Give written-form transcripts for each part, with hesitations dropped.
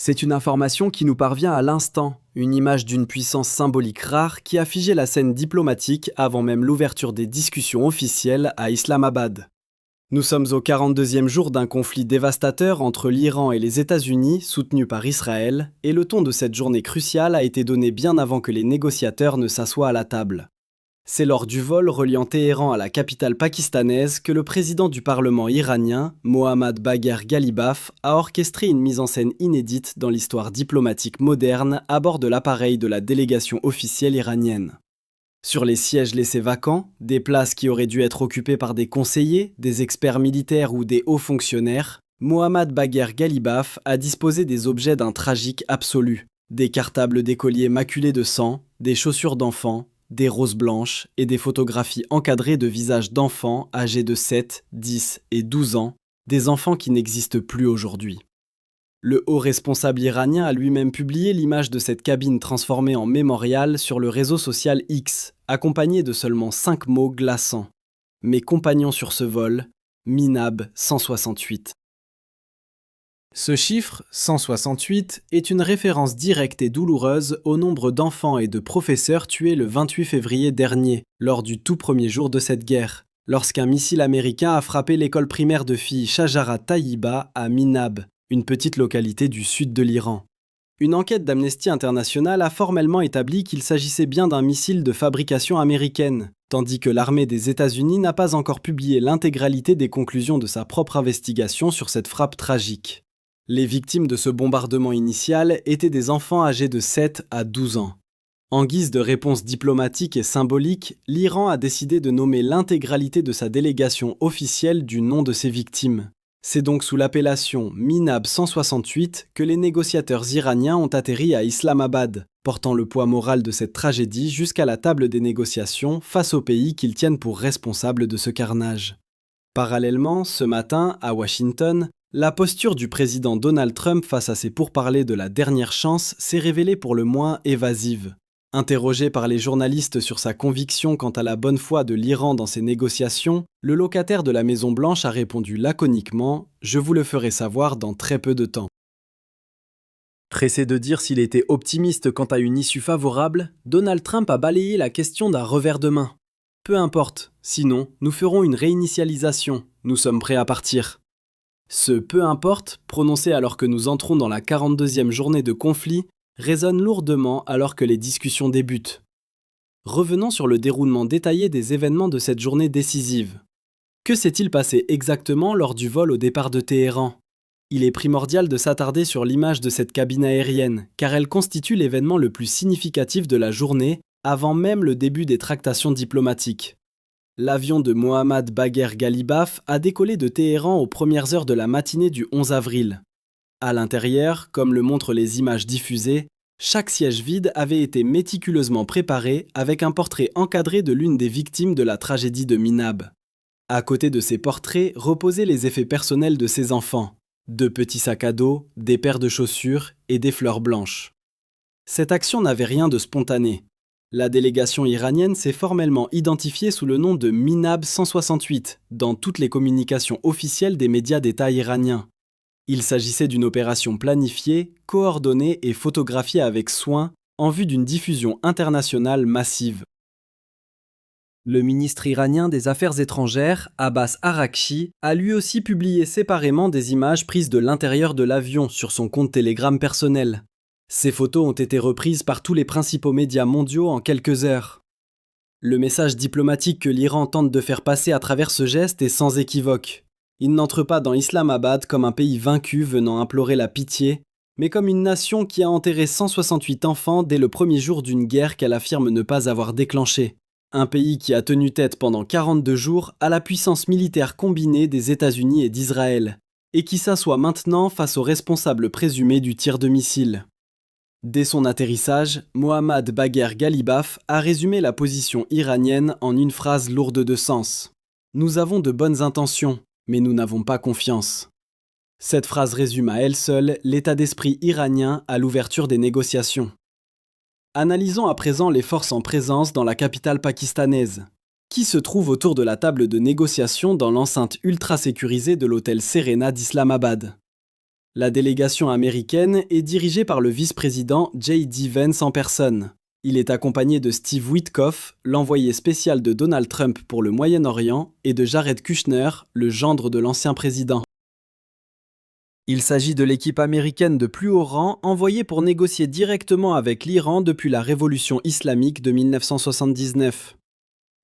C'est une information qui nous parvient à l'instant, une image d'une puissance symbolique rare qui a figé la scène diplomatique avant même l'ouverture des discussions officielles à Islamabad. Nous sommes au 42e jour d'un conflit dévastateur entre l'Iran et les États-Unis, soutenu par Israël, et le ton de cette journée cruciale a été donné bien avant que les négociateurs ne s'assoient à la table. C'est lors du vol reliant Téhéran à la capitale pakistanaise que le président du Parlement iranien, Mohammad Bagher Ghalibaf, a orchestré une mise en scène inédite dans l'histoire diplomatique moderne à bord de l'appareil de la délégation officielle iranienne. Sur les sièges laissés vacants, des places qui auraient dû être occupées par des conseillers, des experts militaires ou des hauts fonctionnaires, Mohammad Bagher Ghalibaf a disposé des objets d'un tragique absolu. Des cartables d'écoliers maculés de sang, des chaussures d'enfants, des roses blanches et des photographies encadrées de visages d'enfants âgés de 7, 10 et 12 ans, des enfants qui n'existent plus aujourd'hui. Le haut responsable iranien a lui-même publié l'image de cette cabine transformée en mémorial sur le réseau social X, accompagné de seulement 5 mots glaçants. Mes compagnons sur ce vol, Minab 168. Ce chiffre, 168, est une référence directe et douloureuse au nombre d'enfants et de professeurs tués le 28 février dernier, lors du tout premier jour de cette guerre, lorsqu'un missile américain a frappé l'école primaire de filles Shajara Tayyiba à Minab, une petite localité du sud de l'Iran. Une enquête d'Amnesty International a formellement établi qu'il s'agissait bien d'un missile de fabrication américaine, tandis que l'armée des États-Unis n'a pas encore publié l'intégralité des conclusions de sa propre investigation sur cette frappe tragique. Les victimes de ce bombardement initial étaient des enfants âgés de 7 à 12 ans. En guise de réponse diplomatique et symbolique, l'Iran a décidé de nommer l'intégralité de sa délégation officielle du nom de ses victimes. C'est donc sous l'appellation Minab 168 que les négociateurs iraniens ont atterri à Islamabad, portant le poids moral de cette tragédie jusqu'à la table des négociations face aux pays qu'ils tiennent pour responsables de ce carnage. Parallèlement, ce matin, à Washington, la posture du président Donald Trump face à ses pourparlers de la dernière chance s'est révélée pour le moins évasive. Interrogé par les journalistes sur sa conviction quant à la bonne foi de l'Iran dans ces négociations, le locataire de la Maison-Blanche a répondu laconiquement « Je vous le ferai savoir dans très peu de temps ». Pressé de dire s'il était optimiste quant à une issue favorable, Donald Trump a balayé la question d'un revers de main. « Peu importe, sinon, nous ferons une réinitialisation, nous sommes prêts à partir ». Ce « peu importe », prononcé alors que nous entrons dans la 42e journée de conflit, résonne lourdement alors que les discussions débutent. Revenons sur le déroulement détaillé des événements de cette journée décisive. Que s'est-il passé exactement lors du vol au départ de Téhéran ? Il est primordial de s'attarder sur l'image de cette cabine aérienne, car elle constitue l'événement le plus significatif de la journée, avant même le début des tractations diplomatiques. L'avion de Mohammad Bagher Ghalibaf a décollé de Téhéran aux premières heures de la matinée du 11 avril. À l'intérieur, comme le montrent les images diffusées, chaque siège vide avait été méticuleusement préparé avec un portrait encadré de l'une des victimes de la tragédie de Minab. À côté de ces portraits reposaient les effets personnels de ces enfants, 2 petits sacs à dos, des paires de chaussures et des fleurs blanches. Cette action n'avait rien de spontané. La délégation iranienne s'est formellement identifiée sous le nom de Minab 168 dans toutes les communications officielles des médias d'État iraniens. Il s'agissait d'une opération planifiée, coordonnée et photographiée avec soin en vue d'une diffusion internationale massive. Le ministre iranien des Affaires étrangères, Abbas Araghchi, a lui aussi publié séparément des images prises de l'intérieur de l'avion sur son compte Telegram personnel. Ces photos ont été reprises par tous les principaux médias mondiaux en quelques heures. Le message diplomatique que l'Iran tente de faire passer à travers ce geste est sans équivoque. Il n'entre pas dans Islamabad comme un pays vaincu venant implorer la pitié, mais comme une nation qui a enterré 168 enfants dès le premier jour d'une guerre qu'elle affirme ne pas avoir déclenchée. Un pays qui a tenu tête pendant 42 jours à la puissance militaire combinée des États-Unis et d'Israël, et qui s'assoit maintenant face aux responsables présumés du tir de missiles. Dès son atterrissage, Mohammad Bagher Ghalibaf a résumé la position iranienne en une phrase lourde de sens. « Nous avons de bonnes intentions, mais nous n'avons pas confiance. » Cette phrase résume à elle seule l'état d'esprit iranien à l'ouverture des négociations. Analysons à présent les forces en présence dans la capitale pakistanaise. Qui se trouve autour de la table de négociation dans l'enceinte ultra sécurisée de l'hôtel Serena d'Islamabad ? La délégation américaine est dirigée par le vice-président J.D. Vance en personne. Il est accompagné de Steve Witkoff, l'envoyé spécial de Donald Trump pour le Moyen-Orient, et de Jared Kushner, le gendre de l'ancien président. Il s'agit de l'équipe américaine de plus haut rang envoyée pour négocier directement avec l'Iran depuis la révolution islamique de 1979.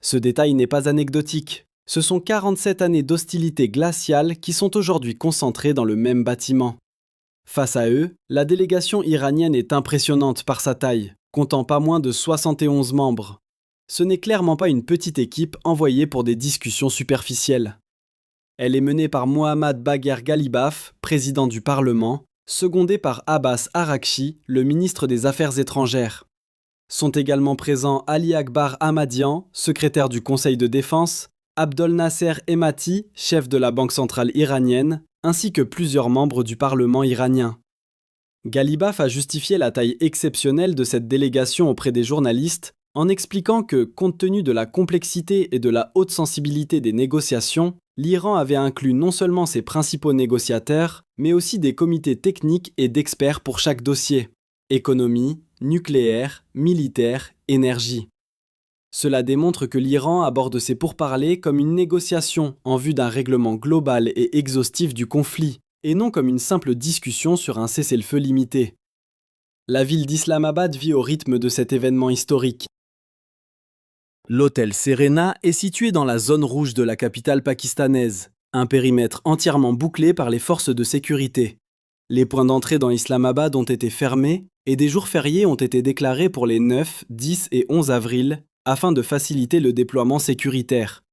Ce détail n'est pas anecdotique. Ce sont 47 années d'hostilité glaciale qui sont aujourd'hui concentrées dans le même bâtiment. Face à eux, la délégation iranienne est impressionnante par sa taille, comptant pas moins de 71 membres. Ce n'est clairement pas une petite équipe envoyée pour des discussions superficielles. Elle est menée par Mohammad Bagher Ghalibaf, président du Parlement, secondé par Abbas Araghchi, le ministre des Affaires étrangères. Sont également présents Ali Akbar Ahmadian, secrétaire du Conseil de défense, Abdol Nasser Hemati, chef de la Banque centrale iranienne, ainsi que plusieurs membres du Parlement iranien. Ghalibaf a justifié la taille exceptionnelle de cette délégation auprès des journalistes en expliquant que, compte tenu de la complexité et de la haute sensibilité des négociations, l'Iran avait inclus non seulement ses principaux négociateurs, mais aussi des comités techniques et d'experts pour chaque dossier. Économie, nucléaire, militaire, énergie. Cela démontre que l'Iran aborde ces pourparlers comme une négociation en vue d'un règlement global et exhaustif du conflit, et non comme une simple discussion sur un cessez-le-feu limité. La ville d'Islamabad vit au rythme de cet événement historique. L'hôtel Serena est situé dans la zone rouge de la capitale pakistanaise, un périmètre entièrement bouclé par les forces de sécurité. Les points d'entrée dans Islamabad ont été fermés et des jours fériés ont été déclarés pour les 9, 10 et 11 avril afin de faciliter le déploiement sécuritaire.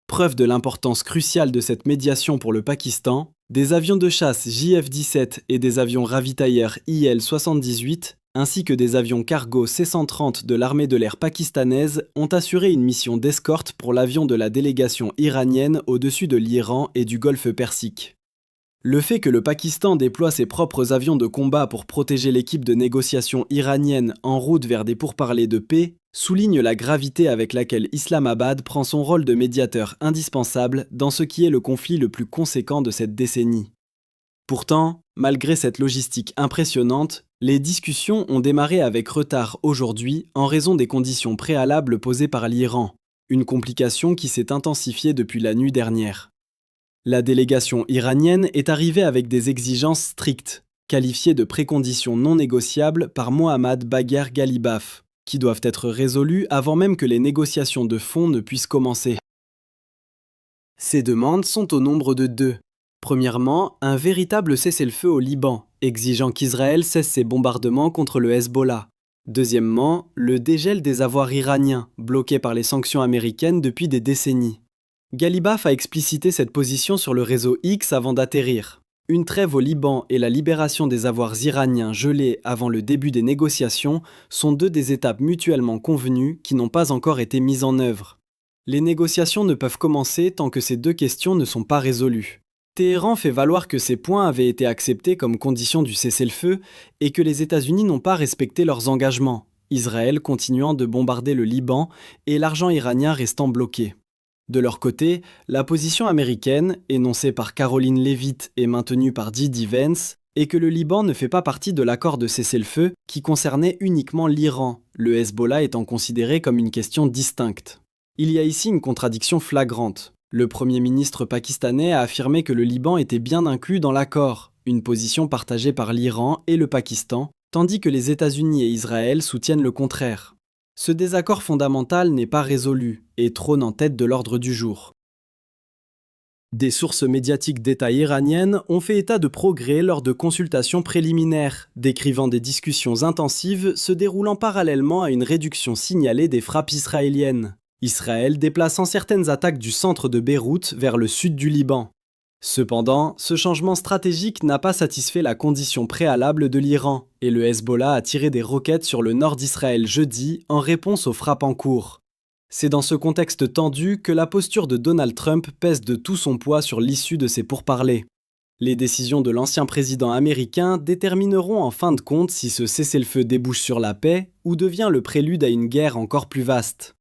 Preuve de l'importance cruciale de cette médiation pour le Pakistan, des avions de chasse JF-17 et des avions ravitailleurs IL-78 ainsi que des avions cargo C-130 de l'armée de l'air pakistanaise ont assuré une mission d'escorte pour l'avion de la délégation iranienne au-dessus de l'Iran et du Golfe Persique. Le fait que le Pakistan déploie ses propres avions de combat pour protéger l'équipe de négociation iranienne en route vers des pourparlers de paix souligne la gravité avec laquelle Islamabad prend son rôle de médiateur indispensable dans ce qui est le conflit le plus conséquent de cette décennie. Pourtant, malgré cette logistique impressionnante, les discussions ont démarré avec retard aujourd'hui en raison des conditions préalables posées par l'Iran, une complication qui s'est intensifiée depuis la nuit dernière. La délégation iranienne est arrivée avec des exigences strictes, qualifiées de préconditions non négociables par Mohammad Bagher Ghalibaf, qui doivent être résolues avant même que les négociations de fond ne puissent commencer. Ces demandes sont au nombre de 2. Premièrement, un véritable cessez-le-feu au Liban, exigeant qu'Israël cesse ses bombardements contre le Hezbollah. Deuxièmement, le dégel des avoirs iraniens, bloqués par les sanctions américaines depuis des décennies. Ghalibaf a explicité cette position sur le réseau X avant d'atterrir. Une trêve au Liban et la libération des avoirs iraniens gelés avant le début des négociations sont 2 des étapes mutuellement convenues qui n'ont pas encore été mises en œuvre. Les négociations ne peuvent commencer tant que ces 2 questions ne sont pas résolues. Téhéran fait valoir que ces points avaient été acceptés comme condition du cessez-le-feu et que les États-Unis n'ont pas respecté leurs engagements, Israël continuant de bombarder le Liban et l'argent iranien restant bloqué. De leur côté, la position américaine, énoncée par Caroline Leavitt et maintenue par J.D. Vance, est que le Liban ne fait pas partie de l'accord de cessez-le-feu qui concernait uniquement l'Iran, le Hezbollah étant considéré comme une question distincte. Il y a ici une contradiction flagrante. Le Premier ministre pakistanais a affirmé que le Liban était bien inclus dans l'accord, une position partagée par l'Iran et le Pakistan, tandis que les États-Unis et Israël soutiennent le contraire. Ce désaccord fondamental n'est pas résolu et trône en tête de l'ordre du jour. Des sources médiatiques d'État iraniennes ont fait état de progrès lors de consultations préliminaires, décrivant des discussions intensives se déroulant parallèlement à une réduction signalée des frappes israéliennes. Israël déplaçant certaines attaques du centre de Beyrouth vers le sud du Liban. Cependant, ce changement stratégique n'a pas satisfait la condition préalable de l'Iran, et le Hezbollah a tiré des roquettes sur le nord d'Israël jeudi en réponse aux frappes en cours. C'est dans ce contexte tendu que la posture de Donald Trump pèse de tout son poids sur l'issue de ces pourparlers. Les décisions de l'ancien président américain détermineront en fin de compte si ce cessez-le-feu débouche sur la paix ou devient le prélude à une guerre encore plus vaste.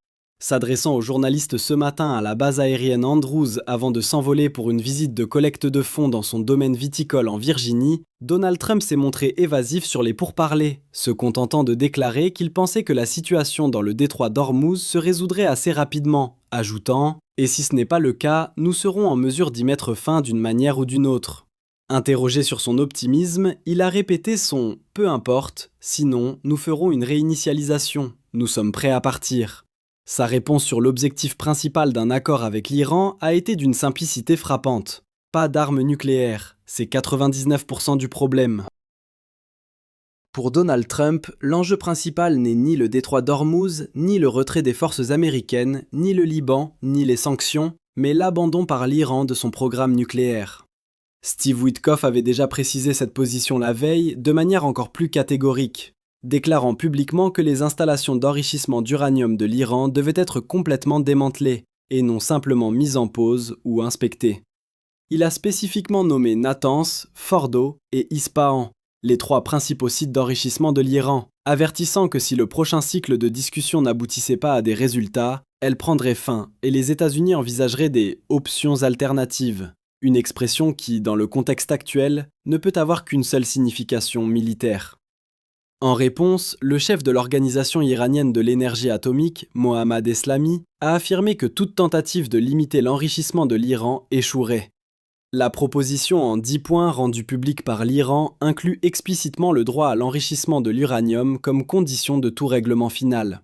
S'adressant aux journalistes ce matin à la base aérienne Andrews avant de s'envoler pour une visite de collecte de fonds dans son domaine viticole en Virginie, Donald Trump s'est montré évasif sur les pourparlers, se contentant de déclarer qu'il pensait que la situation dans le détroit d'Ormuz se résoudrait assez rapidement, ajoutant « Et si ce n'est pas le cas, nous serons en mesure d'y mettre fin d'une manière ou d'une autre ». Interrogé sur son optimisme, il a répété son « peu importe, sinon nous ferons une réinitialisation, nous sommes prêts à partir ». Sa réponse sur l'objectif principal d'un accord avec l'Iran a été d'une simplicité frappante. Pas d'armes nucléaires, c'est 99% du problème. Pour Donald Trump, l'enjeu principal n'est ni le détroit d'Ormuz, ni le retrait des forces américaines, ni le Liban, ni les sanctions, mais l'abandon par l'Iran de son programme nucléaire. Steve Witkoff avait déjà précisé cette position la veille de manière encore plus catégorique, déclarant publiquement que les installations d'enrichissement d'uranium de l'Iran devaient être complètement démantelées, et non simplement mises en pause ou inspectées. Il a spécifiquement nommé Natanz, Fordo et Ispahan, les 3 principaux sites d'enrichissement de l'Iran, avertissant que si le prochain cycle de discussion n'aboutissait pas à des résultats, elle prendrait fin et les États-Unis envisageraient des « options alternatives », une expression qui, dans le contexte actuel, ne peut avoir qu'une seule signification militaire. En réponse, le chef de l'organisation iranienne de l'énergie atomique, Mohammad Eslami, a affirmé que toute tentative de limiter l'enrichissement de l'Iran échouerait. La proposition en 10 points rendue publique par l'Iran inclut explicitement le droit à l'enrichissement de l'uranium comme condition de tout règlement final.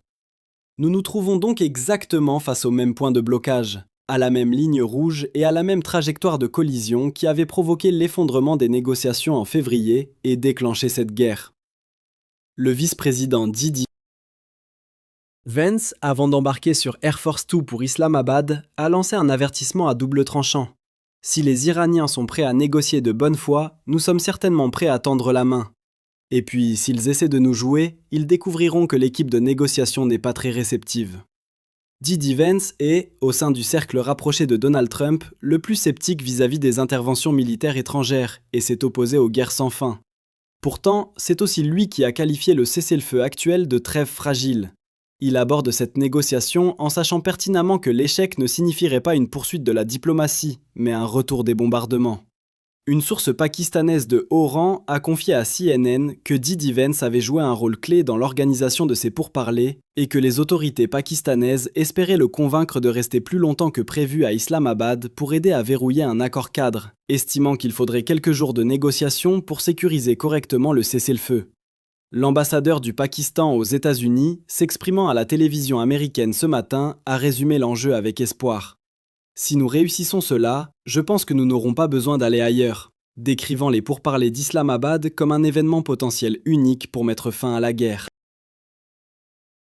Nous nous trouvons donc exactement face au même point de blocage, à la même ligne rouge et à la même trajectoire de collision qui avait provoqué l'effondrement des négociations en février et déclenché cette guerre. Le vice-président J.D. Vance, avant d'embarquer sur Air Force 2 pour Islamabad, a lancé un avertissement à double tranchant. Si les Iraniens sont prêts à négocier de bonne foi, nous sommes certainement prêts à tendre la main. Et puis, s'ils essaient de nous jouer, ils découvriront que l'équipe de négociation n'est pas très réceptive. J.D. Vance est, au sein du cercle rapproché de Donald Trump, le plus sceptique vis-à-vis des interventions militaires étrangères et s'est opposé aux guerres sans fin. Pourtant, c'est aussi lui qui a qualifié le cessez-le-feu actuel de trêve fragile. Il aborde cette négociation en sachant pertinemment que l'échec ne signifierait pas une poursuite de la diplomatie, mais un retour des bombardements. Une source pakistanaise de haut rang a confié à CNN que J.D. Vance avait joué un rôle clé dans l'organisation de ces pourparlers et que les autorités pakistanaises espéraient le convaincre de rester plus longtemps que prévu à Islamabad pour aider à verrouiller un accord cadre, estimant qu'il faudrait quelques jours de négociations pour sécuriser correctement le cessez-le-feu. L'ambassadeur du Pakistan aux États-Unis, s'exprimant à la télévision américaine ce matin, a résumé l'enjeu avec espoir. Si nous réussissons cela, je pense que nous n'aurons pas besoin d'aller ailleurs, décrivant les pourparlers d'Islamabad comme un événement potentiel unique pour mettre fin à la guerre.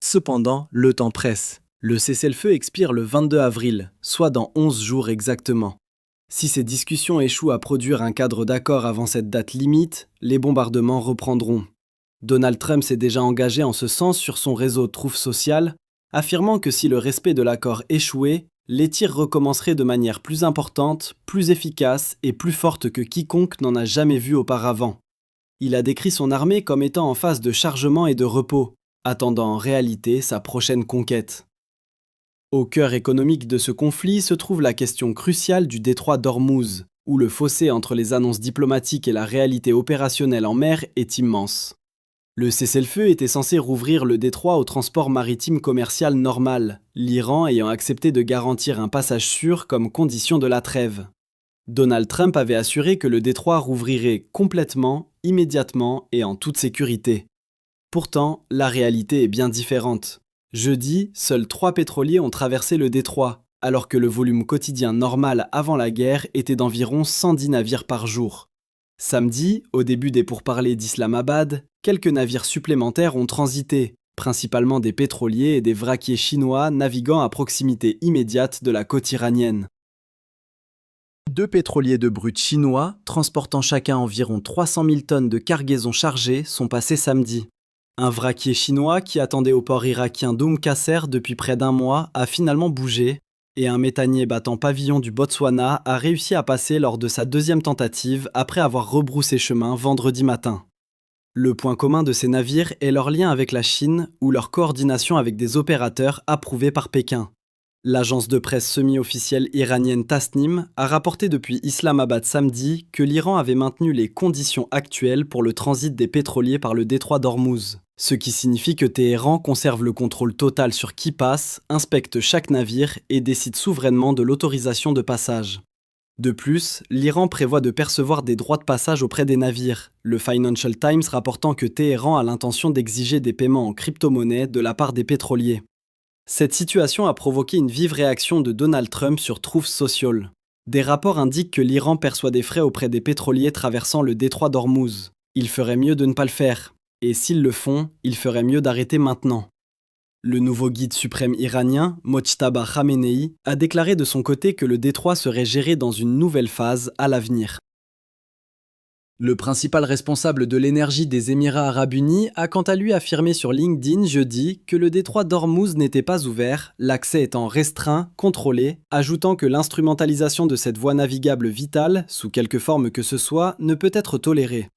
Cependant, le temps presse. Le cessez-le-feu expire le 22 avril, soit dans 11 jours exactement. Si ces discussions échouent à produire un cadre d'accord avant cette date limite, les bombardements reprendront. Donald Trump s'est déjà engagé en ce sens sur son réseau Truth Social, affirmant que si le respect de l'accord échouait, les tirs recommenceraient de manière plus importante, plus efficace et plus forte que quiconque n'en a jamais vu auparavant. Il a décrit son armée comme étant en phase de chargement et de repos, attendant en réalité sa prochaine conquête. Au cœur économique de ce conflit se trouve la question cruciale du détroit d'Ormuz, où le fossé entre les annonces diplomatiques et la réalité opérationnelle en mer est immense. Le cessez-le-feu était censé rouvrir le détroit au transport maritime commercial normal, l'Iran ayant accepté de garantir un passage sûr comme condition de la trêve. Donald Trump avait assuré que le détroit rouvrirait complètement, immédiatement et en toute sécurité. Pourtant, la réalité est bien différente. Jeudi, seuls 3 pétroliers ont traversé le détroit, alors que le volume quotidien normal avant la guerre était d'environ 110 navires par jour. Samedi, au début des pourparlers d'Islamabad, quelques navires supplémentaires ont transité, principalement des pétroliers et des vraquiers chinois naviguant à proximité immédiate de la côte iranienne. 2 pétroliers de brut chinois, transportant chacun environ 300 000 tonnes de cargaison chargée, sont passés samedi. Un vraquier chinois qui attendait au port irakien d'Oum Qasser depuis près d'1 mois a finalement bougé, et un méthanier battant pavillon du Botswana a réussi à passer lors de sa 2e tentative après avoir rebroussé chemin vendredi matin. Le point commun de ces navires est leur lien avec la Chine ou leur coordination avec des opérateurs approuvés par Pékin. L'agence de presse semi-officielle iranienne Tasnim a rapporté depuis Islamabad samedi que l'Iran avait maintenu les conditions actuelles pour le transit des pétroliers par le détroit d'Ormuz, ce qui signifie que Téhéran conserve le contrôle total sur qui passe, inspecte chaque navire et décide souverainement de l'autorisation de passage. De plus, l'Iran prévoit de percevoir des droits de passage auprès des navires, le Financial Times rapportant que Téhéran a l'intention d'exiger des paiements en crypto-monnaie de la part des pétroliers. Cette situation a provoqué une vive réaction de Donald Trump sur Truth Social. Des rapports indiquent que l'Iran perçoit des frais auprès des pétroliers traversant le détroit d'Ormuz. Il ferait mieux de ne pas le faire. Et s'ils le font, il ferait mieux d'arrêter maintenant. Le nouveau guide suprême iranien, Mojtaba Khamenei, a déclaré de son côté que le détroit serait géré dans une nouvelle phase à l'avenir. Le principal responsable de l'énergie des Émirats arabes unis a quant à lui affirmé sur LinkedIn jeudi que le détroit d'Ormuz n'était pas ouvert, l'accès étant restreint, contrôlé, ajoutant que l'instrumentalisation de cette voie navigable vitale, sous quelque forme que ce soit, ne peut être tolérée.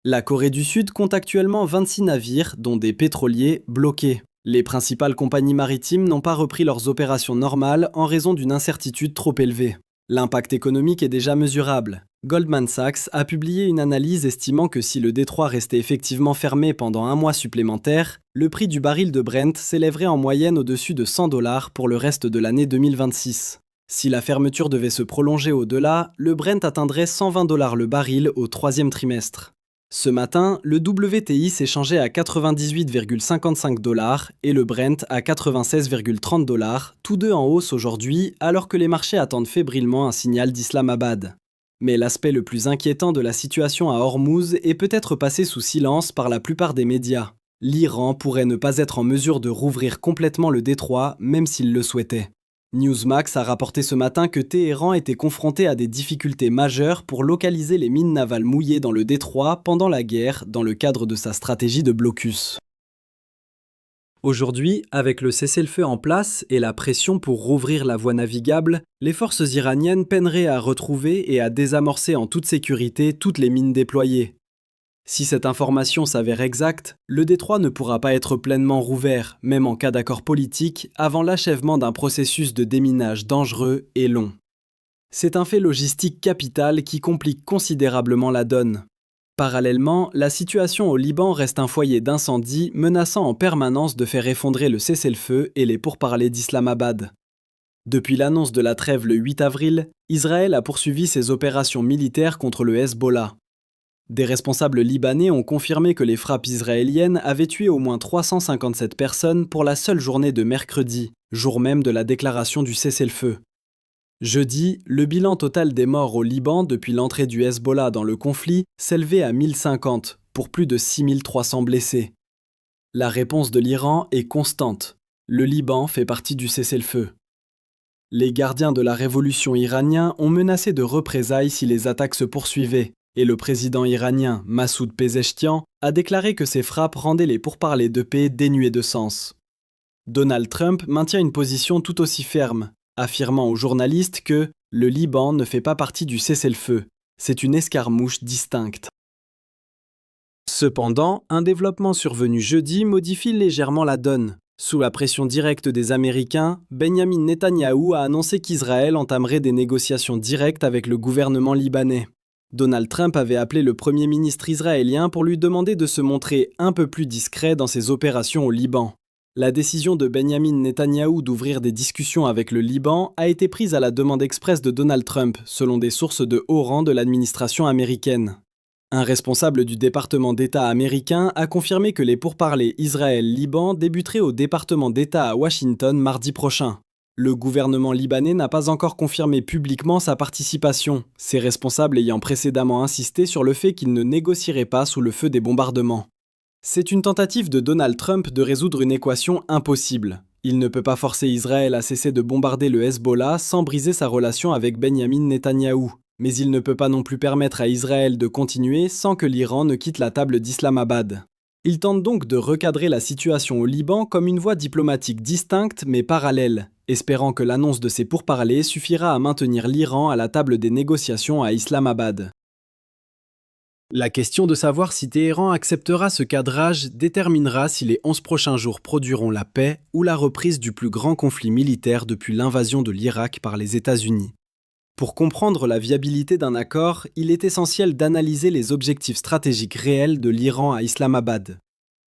La Corée du Sud compte actuellement 26 navires, dont des pétroliers, bloqués. Les principales compagnies maritimes n'ont pas repris leurs opérations normales en raison d'une incertitude trop élevée. L'impact économique est déjà mesurable. Goldman Sachs a publié une analyse estimant que si le détroit restait effectivement fermé pendant un mois supplémentaire, le prix du baril de Brent s'élèverait en moyenne au-dessus de $100 pour le reste de l'année 2026. Si la fermeture devait se prolonger au-delà, le Brent atteindrait $120 le baril au troisième trimestre. Ce matin, le WTI s'échangeait à 98,55 $ et le Brent à 96,30 $, tous deux en hausse aujourd'hui, alors que les marchés attendent fébrilement un signal d'Islamabad. Mais l'aspect le plus inquiétant de la situation à Ormuz est peut-être passé sous silence par la plupart des médias. L'Iran pourrait ne pas être en mesure de rouvrir complètement le détroit, même s'il le souhaitait. Newsmax a rapporté ce matin que Téhéran était confronté à des difficultés majeures pour localiser les mines navales mouillées dans le détroit pendant la guerre dans le cadre de sa stratégie de blocus. Aujourd'hui, avec le cessez-le-feu en place et la pression pour rouvrir la voie navigable, les forces iraniennes peineraient à retrouver et à désamorcer en toute sécurité toutes les mines déployées. Si cette information s'avère exacte, le détroit ne pourra pas être pleinement rouvert, même en cas d'accord politique, avant l'achèvement d'un processus de déminage dangereux et long. C'est un fait logistique capital qui complique considérablement la donne. Parallèlement, la situation au Liban reste un foyer d'incendie menaçant en permanence de faire effondrer le cessez-le-feu et les pourparlers d'Islamabad. Depuis l'annonce de la trêve le 8 avril, Israël a poursuivi ses opérations militaires contre le Hezbollah. Des responsables libanais ont confirmé que les frappes israéliennes avaient tué au moins 357 personnes pour la seule journée de mercredi, jour même de la déclaration du cessez-le-feu. Jeudi, le bilan total des morts au Liban depuis l'entrée du Hezbollah dans le conflit s'élevait à 1050, pour plus de 6300 blessés. La réponse de l'Iran est constante. Le Liban fait partie du cessez-le-feu. Les gardiens de la révolution iranienne ont menacé de représailles si les attaques se poursuivaient, et le président iranien Massoud Pezeshkian a déclaré que ces frappes rendaient les pourparlers de paix dénués de sens. Donald Trump maintient une position tout aussi ferme, affirmant aux journalistes que le Liban ne fait pas partie du cessez-le-feu, c'est une escarmouche distincte. Cependant, un développement survenu jeudi modifie légèrement la donne. Sous la pression directe des Américains, Benyamin Netanyahou a annoncé qu'Israël entamerait des négociations directes avec le gouvernement libanais. Donald Trump avait appelé le Premier ministre israélien pour lui demander de se montrer un peu plus discret dans ses opérations au Liban. La décision de Benyamin Netanyahou d'ouvrir des discussions avec le Liban a été prise à la demande expresse de Donald Trump, selon des sources de haut rang de l'administration américaine. Un responsable du département d'État américain a confirmé que les pourparlers Israël-Liban débuteraient au département d'État à Washington mardi prochain. Le gouvernement libanais n'a pas encore confirmé publiquement sa participation, ses responsables ayant précédemment insisté sur le fait qu'il ne négocierait pas sous le feu des bombardements. C'est une tentative de Donald Trump de résoudre une équation impossible. Il ne peut pas forcer Israël à cesser de bombarder le Hezbollah sans briser sa relation avec Benyamin Netanyahou. Mais il ne peut pas non plus permettre à Israël de continuer sans que l'Iran ne quitte la table d'Islamabad. Il tente donc de recadrer la situation au Liban comme une voie diplomatique distincte mais parallèle, espérant que l'annonce de ces pourparlers suffira à maintenir l'Iran à la table des négociations à Islamabad. La question de savoir si Téhéran acceptera ce cadrage déterminera si les 11 prochains jours produiront la paix ou la reprise du plus grand conflit militaire depuis l'invasion de l'Irak par les États-Unis. Pour comprendre la viabilité d'un accord, il est essentiel d'analyser les objectifs stratégiques réels de l'Iran à Islamabad.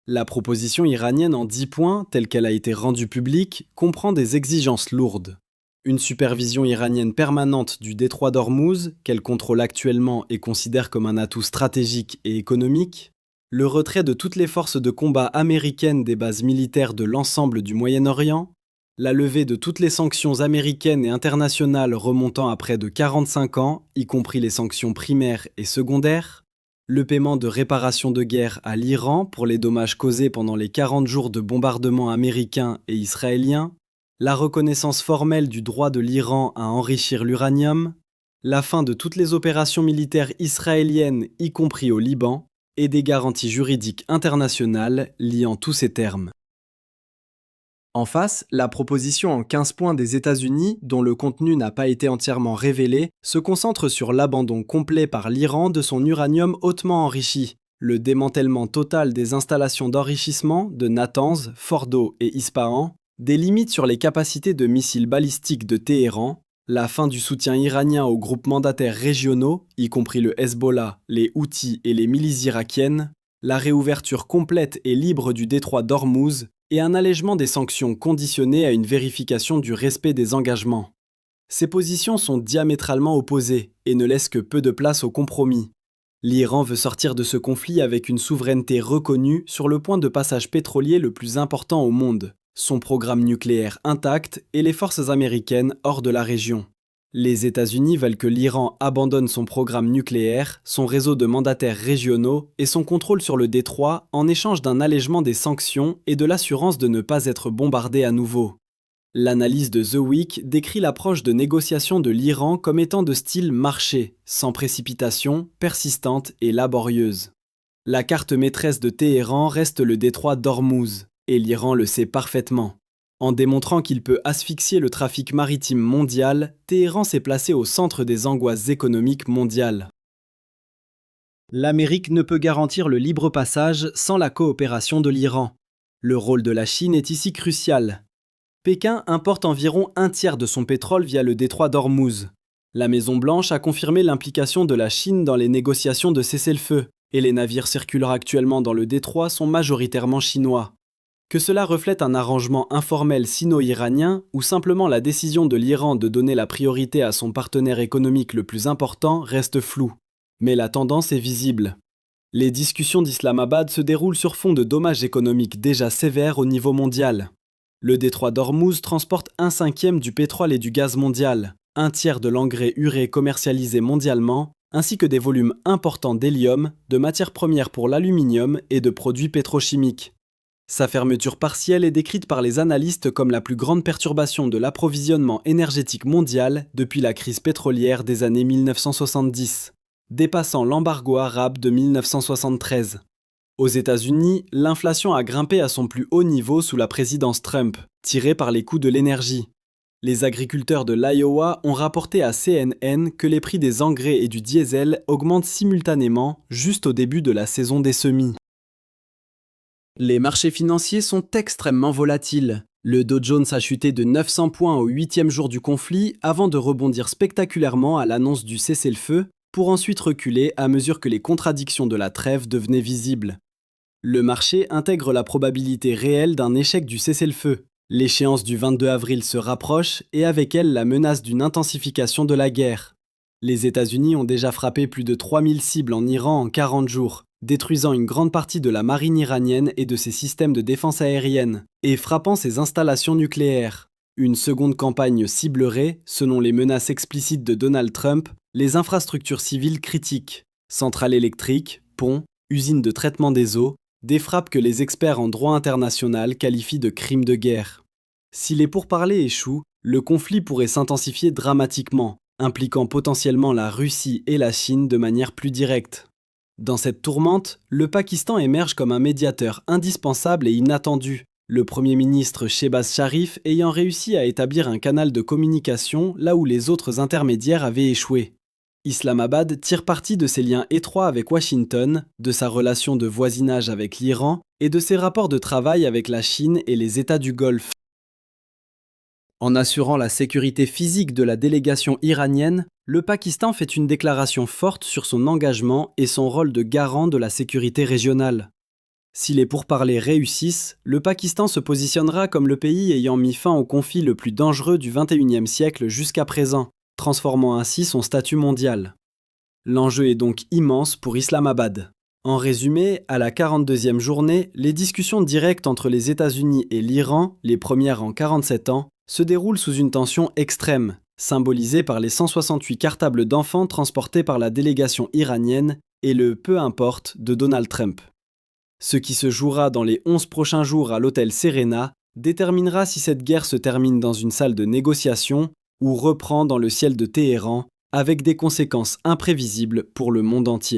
La proposition iranienne en 10 points, telle qu'elle a été rendue publique, comprend des exigences lourdes. Une supervision iranienne permanente du détroit d'Ormuz, qu'elle contrôle actuellement et considère comme un atout stratégique et économique, le retrait de toutes les forces de combat américaines des bases militaires de l'ensemble du Moyen-Orient, la levée de toutes les sanctions américaines et internationales remontant à près de 45 ans, y compris les sanctions primaires et secondaires, le paiement de réparations de guerre à l'Iran pour les dommages causés pendant les 40 jours de bombardements américains et israéliens, la reconnaissance formelle du droit de l'Iran à enrichir l'uranium, la fin de toutes les opérations militaires israéliennes, y compris au Liban, et des garanties juridiques internationales liant tous ces termes. En face, la proposition en 15 points des États-Unis, dont le contenu n'a pas été entièrement révélé, se concentre sur l'abandon complet par l'Iran de son uranium hautement enrichi, le démantèlement total des installations d'enrichissement de Natanz, Fordo et Ispahan, des limites sur les capacités de missiles balistiques de Téhéran, la fin du soutien iranien aux groupes mandataires régionaux, y compris le Hezbollah, les Houthis et les milices irakiennes, la réouverture complète et libre du détroit d'Ormuz et un allègement des sanctions conditionnées à une vérification du respect des engagements. Ces positions sont diamétralement opposées et ne laissent que peu de place au compromis. L'Iran veut sortir de ce conflit avec une souveraineté reconnue sur le point de passage pétrolier le plus important au monde, son programme nucléaire intact et les forces américaines hors de la région. Les États-Unis veulent que l'Iran abandonne son programme nucléaire, son réseau de mandataires régionaux et son contrôle sur le détroit en échange d'un allègement des sanctions et de l'assurance de ne pas être bombardé à nouveau. L'analyse de The Week décrit l'approche de négociation de l'Iran comme étant de style marché, sans précipitation, persistante et laborieuse. La carte maîtresse de Téhéran reste le détroit d'Ormuz, et l'Iran le sait parfaitement. En démontrant qu'il peut asphyxier le trafic maritime mondial, Téhéran s'est placé au centre des angoisses économiques mondiales. L'Amérique ne peut garantir le libre passage sans la coopération de l'Iran. Le rôle de la Chine est ici crucial. Pékin importe environ un tiers de son pétrole via le détroit d'Ormuz. La Maison-Blanche a confirmé l'implication de la Chine dans les négociations de cessez-le-feu, et les navires circulant actuellement dans le détroit sont majoritairement chinois. Que cela reflète un arrangement informel sino-iranien ou simplement la décision de l'Iran de donner la priorité à son partenaire économique le plus important reste flou. Mais la tendance est visible. Les discussions d'Islamabad se déroulent sur fond de dommages économiques déjà sévères au niveau mondial. Le détroit d'Ormuz transporte 1/5 du pétrole et du gaz mondial, un tiers de l'engrais urée commercialisé mondialement, ainsi que des volumes importants d'hélium, de matières premières pour l'aluminium et de produits pétrochimiques. Sa fermeture partielle est décrite par les analystes comme la plus grande perturbation de l'approvisionnement énergétique mondial depuis la crise pétrolière des années 1970, dépassant l'embargo arabe de 1973. Aux États-Unis, l'inflation a grimpé à son plus haut niveau sous la présidence Trump, tirée par les coûts de l'énergie. Les agriculteurs de l'Iowa ont rapporté à CNN que les prix des engrais et du diesel augmentent simultanément juste au début de la saison des semis. Les marchés financiers sont extrêmement volatiles. Le Dow Jones a chuté de 900 points au 8e jour du conflit avant de rebondir spectaculairement à l'annonce du cessez-le-feu pour ensuite reculer à mesure que les contradictions de la trêve devenaient visibles. Le marché intègre la probabilité réelle d'un échec du cessez-le-feu. L'échéance du 22 avril se rapproche et avec elle la menace d'une intensification de la guerre. Les États-Unis ont déjà frappé plus de 3000 cibles en Iran en 40 jours. Détruisant une grande partie de la marine iranienne et de ses systèmes de défense aérienne, et frappant ses installations nucléaires. Une seconde campagne ciblerait, selon les menaces explicites de Donald Trump, les infrastructures civiles critiques, centrales électriques, ponts, usines de traitement des eaux, des frappes que les experts en droit international qualifient de crimes de guerre. Si les pourparlers échouent, le conflit pourrait s'intensifier dramatiquement, impliquant potentiellement la Russie et la Chine de manière plus directe. Dans cette tourmente, le Pakistan émerge comme un médiateur indispensable et inattendu, le Premier ministre Shehbaz Sharif ayant réussi à établir un canal de communication là où les autres intermédiaires avaient échoué. Islamabad tire parti de ses liens étroits avec Washington, de sa relation de voisinage avec l'Iran et de ses rapports de travail avec la Chine et les États du Golfe. En assurant la sécurité physique de la délégation iranienne, le Pakistan fait une déclaration forte sur son engagement et son rôle de garant de la sécurité régionale. Si les pourparlers réussissent, le Pakistan se positionnera comme le pays ayant mis fin au conflit le plus dangereux du XXIe siècle jusqu'à présent, transformant ainsi son statut mondial. L'enjeu est donc immense pour Islamabad. En résumé, à la 42e journée, les discussions directes entre les États-Unis et l'Iran, les premières en 47 ans, se déroulent sous une tension extrême, symbolisée par les 168 cartables d'enfants transportés par la délégation iranienne et le « peu importe » de Donald Trump. Ce qui se jouera dans les 11 prochains jours à l'hôtel Serena déterminera si cette guerre se termine dans une salle de négociation ou reprend dans le ciel de Téhéran, avec des conséquences imprévisibles pour le monde entier.